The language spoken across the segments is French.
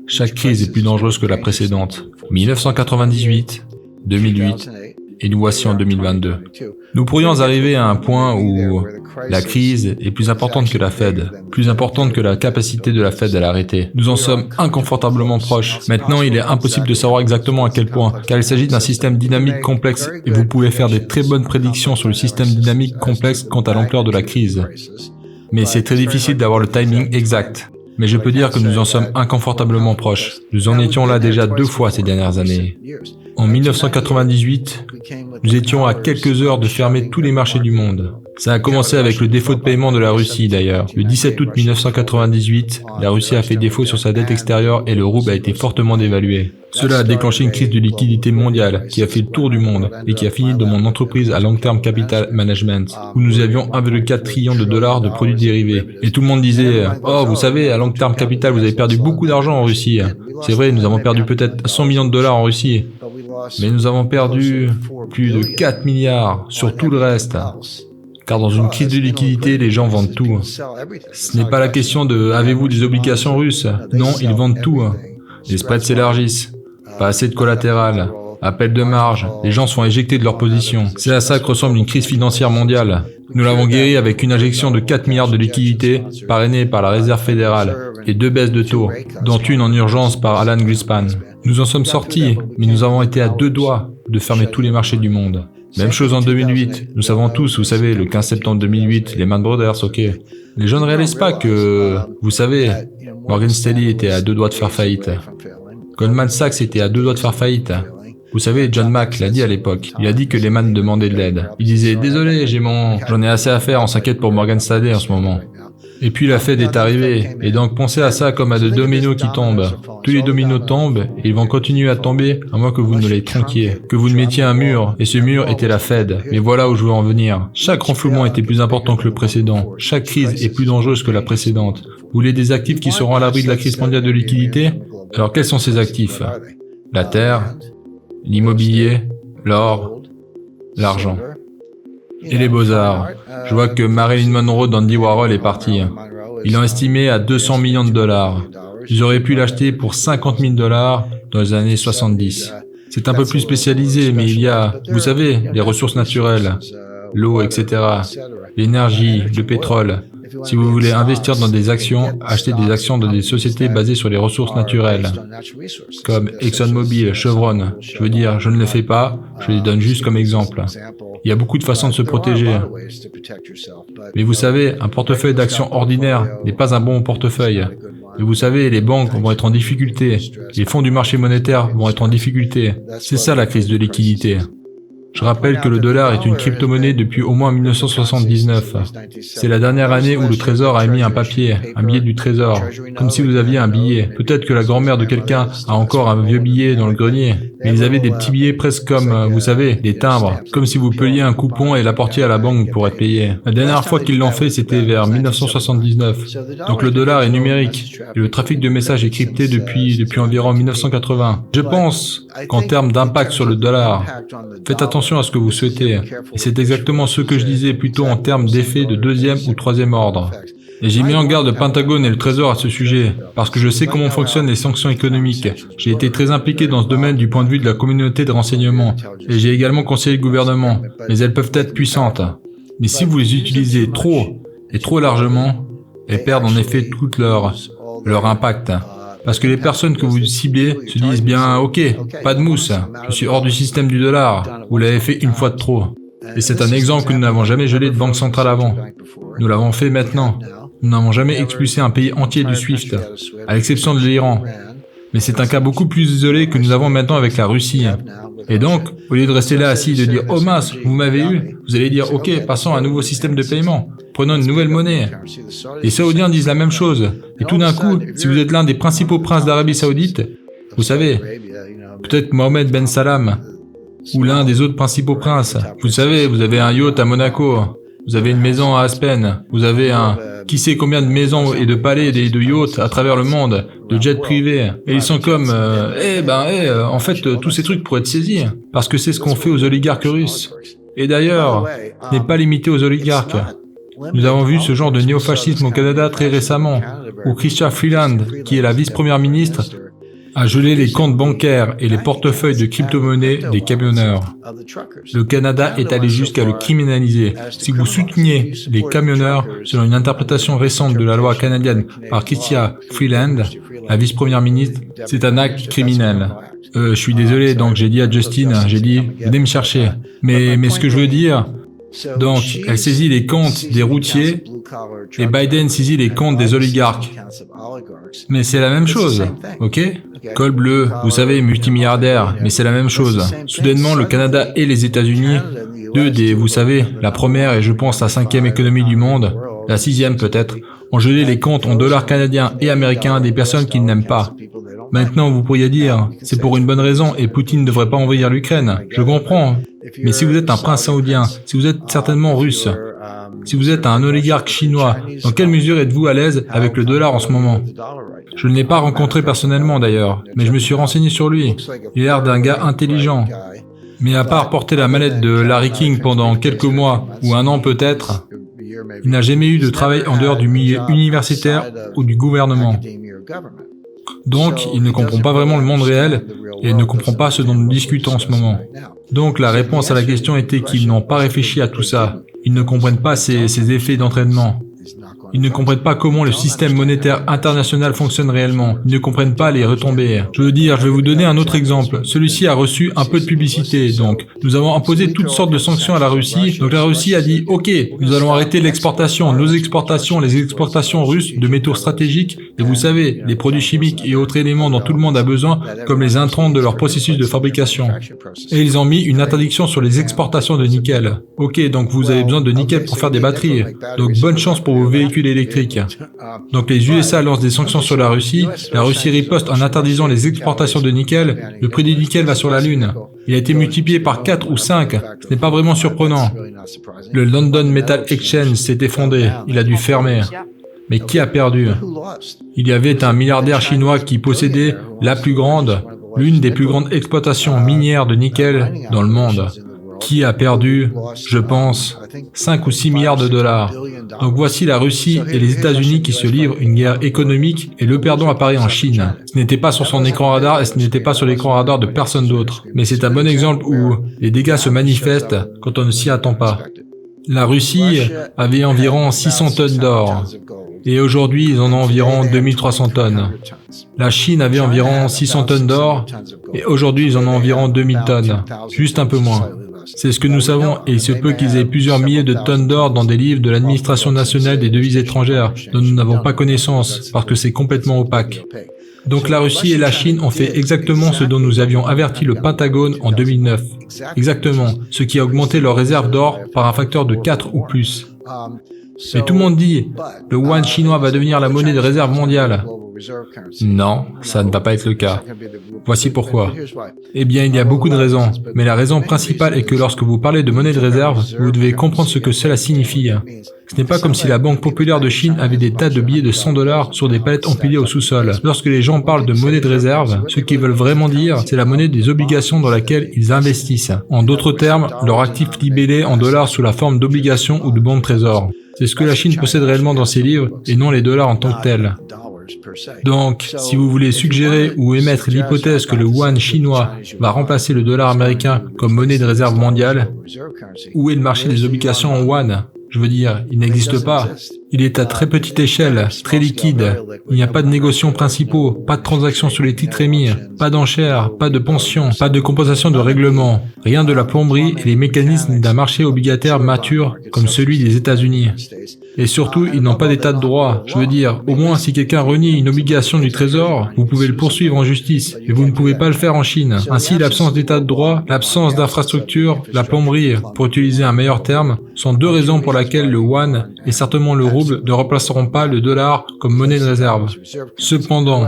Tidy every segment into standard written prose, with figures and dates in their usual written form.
Chaque crise est plus dangereuse que la précédente. 1998, 2008, et nous voici en 2022. Nous pourrions arriver à un point où la crise est plus importante que la Fed, plus importante que la capacité de la Fed à l'arrêter. Nous en sommes inconfortablement proches. Maintenant, il est impossible de savoir exactement à quel point, car il s'agit d'un système dynamique complexe et vous pouvez faire des très bonnes prédictions sur le système dynamique complexe quant à l'ampleur de la crise. Mais c'est très difficile d'avoir le timing exact. Mais je peux dire que nous en sommes inconfortablement proches. Nous en étions là déjà 2 fois ces dernières années. En 1998, nous étions à quelques heures de fermer tous les marchés du monde. Ça a commencé avec le défaut de paiement de la Russie d'ailleurs. Le 17 août 1998, la Russie a fait défaut sur sa dette extérieure et le rouble a été fortement dévalué. Cela a déclenché une crise de liquidité mondiale qui a fait le tour du monde et qui a fini dans mon entreprise à Long Term Capital Management, où nous avions 1,4 trillion de dollars de produits dérivés. Et tout le monde disait « Oh, vous savez, à Long Term Capital, vous avez perdu beaucoup d'argent en Russie. » C'est vrai, nous avons perdu peut-être 100 millions de dollars en Russie, mais nous avons perdu plus de 4 milliards sur tout le reste. Car dans une crise de liquidité, les gens vendent tout. Ce n'est pas la question de « Avez-vous des obligations russes ?» Non, ils vendent tout. Les spreads s'élargissent. Pas assez de collatéral. Appel de marge. Les gens sont éjectés de leur position. C'est à ça que ressemble une crise financière mondiale. Nous l'avons guéri avec une injection de 4 milliards de liquidités, parrainée par la Réserve fédérale, et 2 baisses de taux, dont une en urgence par Alan Greenspan. Nous en sommes sortis, mais nous avons été à 2 doigts de fermer tous les marchés du monde. Même chose en 2008. Nous savons tous, vous savez, le 15 septembre 2008, Lehman Brothers, ok. Les gens ne réalisent pas que, vous savez, Morgan Stanley était à 2 doigts de faire faillite. Goldman Sachs était à 2 doigts de faire faillite. Vous savez, John Mack l'a dit à l'époque. Il a dit que Lehman demandait de l'aide. Il disait « Désolé, j'en ai assez à faire, on s'inquiète pour Morgan Stanley en ce moment. » Et puis la Fed est arrivée, et donc pensez à ça comme à de dominos qui tombent. Tous les dominos tombent, et ils vont continuer à tomber, à moins que vous ne les tronquiez, que vous ne mettiez un mur, et ce mur était la Fed. Mais voilà où je veux en venir. Chaque renflouement était plus important que le précédent. Chaque crise est plus dangereuse que la précédente. Vous voulez des actifs qui seront à l'abri de la crise mondiale de liquidité? Alors quels sont ces actifs? La terre, l'immobilier, l'or, l'argent. Et les beaux-arts. Je vois que Marilyn Monroe d'Andy Warhol est parti. Ils l'ont estimé à 200 millions de dollars. Ils auraient pu l'acheter pour 50 000 dollars dans les années 70. C'est un peu plus spécialisé, mais il y a, vous savez, les ressources naturelles, l'eau, etc., l'énergie, le pétrole. Si vous voulez investir dans des actions, achetez des actions dans des sociétés basées sur les ressources naturelles, comme ExxonMobil, Chevron. Je veux dire, je ne le fais pas, je les donne juste comme exemple. Il y a beaucoup de façons de se protéger. Mais vous savez, un portefeuille d'actions ordinaire n'est pas un bon portefeuille. Et vous savez, les banques vont être en difficulté, les fonds du marché monétaire vont être en difficulté. C'est ça la crise de liquidité. Je rappelle que le dollar est une crypto-monnaie depuis au moins 1979. C'est la dernière année où le Trésor a émis un papier, un billet du Trésor, comme si vous aviez un billet. Peut-être que la grand-mère de quelqu'un a encore un vieux billet dans le grenier, mais ils avaient des petits billets presque comme, vous savez, des timbres, comme si vous peliez un coupon et l'apportiez à la banque pour être payé. La dernière fois qu'ils l'ont fait, c'était vers 1979. Donc le dollar est numérique, et le trafic de messages est crypté depuis environ 1980. Je pense qu'en termes d'impact sur le dollar, faites attention à ce que vous souhaitez. Et c'est exactement ce que je disais plutôt en termes d'effet de 2e ou 3e ordre. Et j'ai mis en garde le Pentagone et le Trésor à ce sujet, parce que je sais comment fonctionnent les sanctions économiques. J'ai été très impliqué dans ce domaine du point de vue de la communauté de renseignement, et j'ai également conseillé le gouvernement, mais elles peuvent être puissantes. Mais si vous les utilisez trop, et trop largement, elles perdent en effet tout leur impact. Parce que les personnes que vous ciblez se disent bien « Ok, pas de mousse, je suis hors du système du dollar, vous l'avez fait une fois de trop. » Et c'est un exemple que nous n'avons jamais gelé de banque centrale avant. Nous l'avons fait maintenant. Nous n'avons jamais expulsé un pays entier du SWIFT, à l'exception de l'Iran. Mais c'est un cas beaucoup plus isolé que nous avons maintenant avec la Russie. Et donc, au lieu de rester là assis et de dire « Oh mince, vous m'avez eu », vous allez dire « Ok, passons à un nouveau système de paiement. Prenons une nouvelle monnaie. » Les Saoudiens disent la même chose. Et tout d'un coup, si vous êtes l'un des principaux princes d'Arabie Saoudite, vous savez, peut-être Mohamed Ben Salam, ou l'un des autres principaux princes. Vous savez, vous avez un yacht à Monaco, vous avez une maison à Aspen, vous avez qui sait combien de maisons et de palais et de yachts à travers le monde, de jets privés. Et ils sont comme, en fait, tous ces trucs pourraient être saisis, parce que c'est ce qu'on fait aux oligarques russes. Et d'ailleurs, ce n'est pas limité aux oligarques. Nous avons vu ce genre de néofascisme au Canada très récemment, où Chrystia Freeland, qui est la vice-première ministre, a gelé les comptes bancaires et les portefeuilles de crypto-monnaies des camionneurs. Le Canada est allé jusqu'à le criminaliser. Si vous souteniez les camionneurs, selon une interprétation récente de la loi canadienne par Chrystia Freeland, la vice-première ministre, c'est un acte criminel. Je suis désolé, donc j'ai dit à Justine, venez me chercher. Mais ce que je veux dire, donc, elle saisit les comptes des routiers et Biden saisit les comptes des oligarques. Mais c'est la même chose, ok? Col bleu, vous savez, multimilliardaire, mais c'est la même chose. Soudainement, le Canada et les États-Unis, deux des, vous savez, la première et je pense la 5e économie du monde, la 6e peut-être, ont gelé les comptes en dollars canadiens et américains des personnes qu'ils n'aiment pas. Maintenant, vous pourriez dire, c'est pour une bonne raison et Poutine ne devrait pas envahir l'Ukraine. Je comprends. Mais si vous êtes un prince saoudien, si vous êtes certainement russe, si vous êtes un oligarque chinois, dans quelle mesure êtes-vous à l'aise avec le dollar en ce moment? Je ne l'ai pas rencontré personnellement d'ailleurs, mais je me suis renseigné sur lui. Il a l'air d'un gars intelligent. Mais à part porter la mallette de Larry King pendant quelques mois, ou un an peut-être, il n'a jamais eu de travail en dehors du milieu universitaire ou du gouvernement. Donc, il ne comprend pas vraiment le monde réel et il ne comprend pas ce dont nous discutons en ce moment. Donc, la réponse à la question était qu'ils n'ont pas réfléchi à tout ça. Ils ne comprennent pas ces effets d'entraînement. Ils ne comprennent pas comment le système monétaire international fonctionne réellement. Ils ne comprennent pas les retombées. Je vais vous donner un autre exemple. Celui-ci a reçu un peu de publicité, donc nous avons imposé toutes sortes de sanctions à la Russie. Donc la Russie a dit, ok, nous allons arrêter l'exportation, nos exportations, les exportations russes de métaux stratégiques, et vous savez, les produits chimiques et autres éléments dont tout le monde a besoin, comme les intrants de leur processus de fabrication. Et ils ont mis une interdiction sur les exportations de nickel. Ok, donc vous avez besoin de nickel pour faire des batteries. Donc bonne chance pour vos véhicules électriques. Donc les USA lancent des sanctions sur la Russie riposte en interdisant les exportations de nickel, le prix du nickel va sur la Lune. Il a été multiplié par 4 ou 5, ce n'est pas vraiment surprenant. Le London Metal Exchange s'est effondré, il a dû fermer. Mais qui a perdu? Il y avait un milliardaire chinois qui possédait l'une des plus grandes exploitations minières de nickel dans le monde. Qui a perdu, je pense, 5 ou 6 milliards de dollars. Donc voici la Russie et les États-Unis qui se livrent une guerre économique et le perdant apparaît en Chine. Ce n'était pas sur son écran radar et ce n'était pas sur l'écran radar de personne d'autre. Mais c'est un bon exemple où les dégâts se manifestent quand on ne s'y attend pas. La Russie avait environ 600 tonnes d'or. Et aujourd'hui, ils en ont environ 2300 tonnes. La Chine avait environ 600 tonnes d'or, et aujourd'hui, ils en ont environ 2000 tonnes. Juste un peu moins. C'est ce que nous savons, et il se peut qu'ils aient plusieurs milliers de tonnes d'or dans des livres de l'Administration nationale des devises étrangères, dont nous n'avons pas connaissance, parce que c'est complètement opaque. Donc la Russie et la Chine ont fait exactement ce dont nous avions averti le Pentagone en 2009. Exactement, ce qui a augmenté leurs réserves d'or par un facteur de 4 ou plus. Mais tout le monde dit, le yuan chinois va devenir la monnaie de réserve mondiale. Non, ça ne va pas être le cas. Voici pourquoi. Eh bien, il y a beaucoup de raisons, mais la raison principale est que lorsque vous parlez de monnaie de réserve, vous devez comprendre ce que cela signifie. Ce n'est pas comme si la Banque populaire de Chine avait des tas de billets de 100 $ sur des palettes empilées au sous-sol. Lorsque les gens parlent de monnaie de réserve, ce qu'ils veulent vraiment dire, c'est la monnaie des obligations dans laquelle ils investissent. En d'autres termes, leur actif libellé en dollars sous la forme d'obligations ou de bons de trésor. C'est ce que la Chine possède réellement dans ses livres et non les dollars en tant que tels. Donc, si vous voulez suggérer ou émettre l'hypothèse que le yuan chinois va remplacer le dollar américain comme monnaie de réserve mondiale, où est le marché des obligations en yuan? Je veux dire, il n'existe pas. Il est à très petite échelle, très liquide. Il n'y a pas de négociants principaux, pas de transactions sur les titres émis, pas d'enchères, pas de pensions, pas de compensation de règlement, rien de la plomberie et les mécanismes d'un marché obligataire mature comme celui des États-Unis. Et surtout, ils n'ont pas d'état de droit. Je veux dire, au moins si quelqu'un renie une obligation du Trésor, vous pouvez le poursuivre en justice, mais vous ne pouvez pas le faire en Chine. Ainsi, l'absence d'état de droit, l'absence d'infrastructure, la plomberie, pour utiliser un meilleur terme, sont deux raisons pour lesquelles le yuan et certainement le rouble ne remplaceront pas le dollar comme monnaie de réserve. Cependant,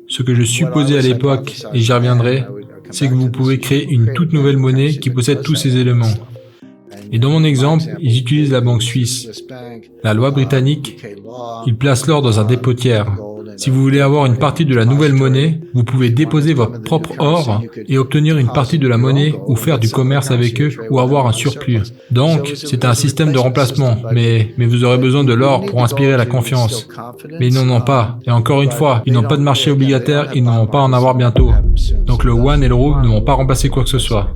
ce que je supposais à l'époque, et j'y reviendrai, c'est que vous pouvez créer une toute nouvelle monnaie qui possède tous ces éléments. Et dans mon exemple, ils utilisent la banque suisse. La loi britannique, ils placent l'or dans un dépôt tiers. Si vous voulez avoir une partie de la nouvelle monnaie, vous pouvez déposer votre propre or et obtenir une partie de la monnaie ou faire du commerce avec eux ou avoir un surplus. Donc, c'est un système de remplacement, mais vous aurez besoin de l'or pour inspirer la confiance. Mais ils n'en ont pas. Et encore une fois, ils n'ont pas de marché obligataire, ils n'en vont pas en avoir bientôt. Donc le One et le Rook ne vont pas remplacer quoi que ce soit.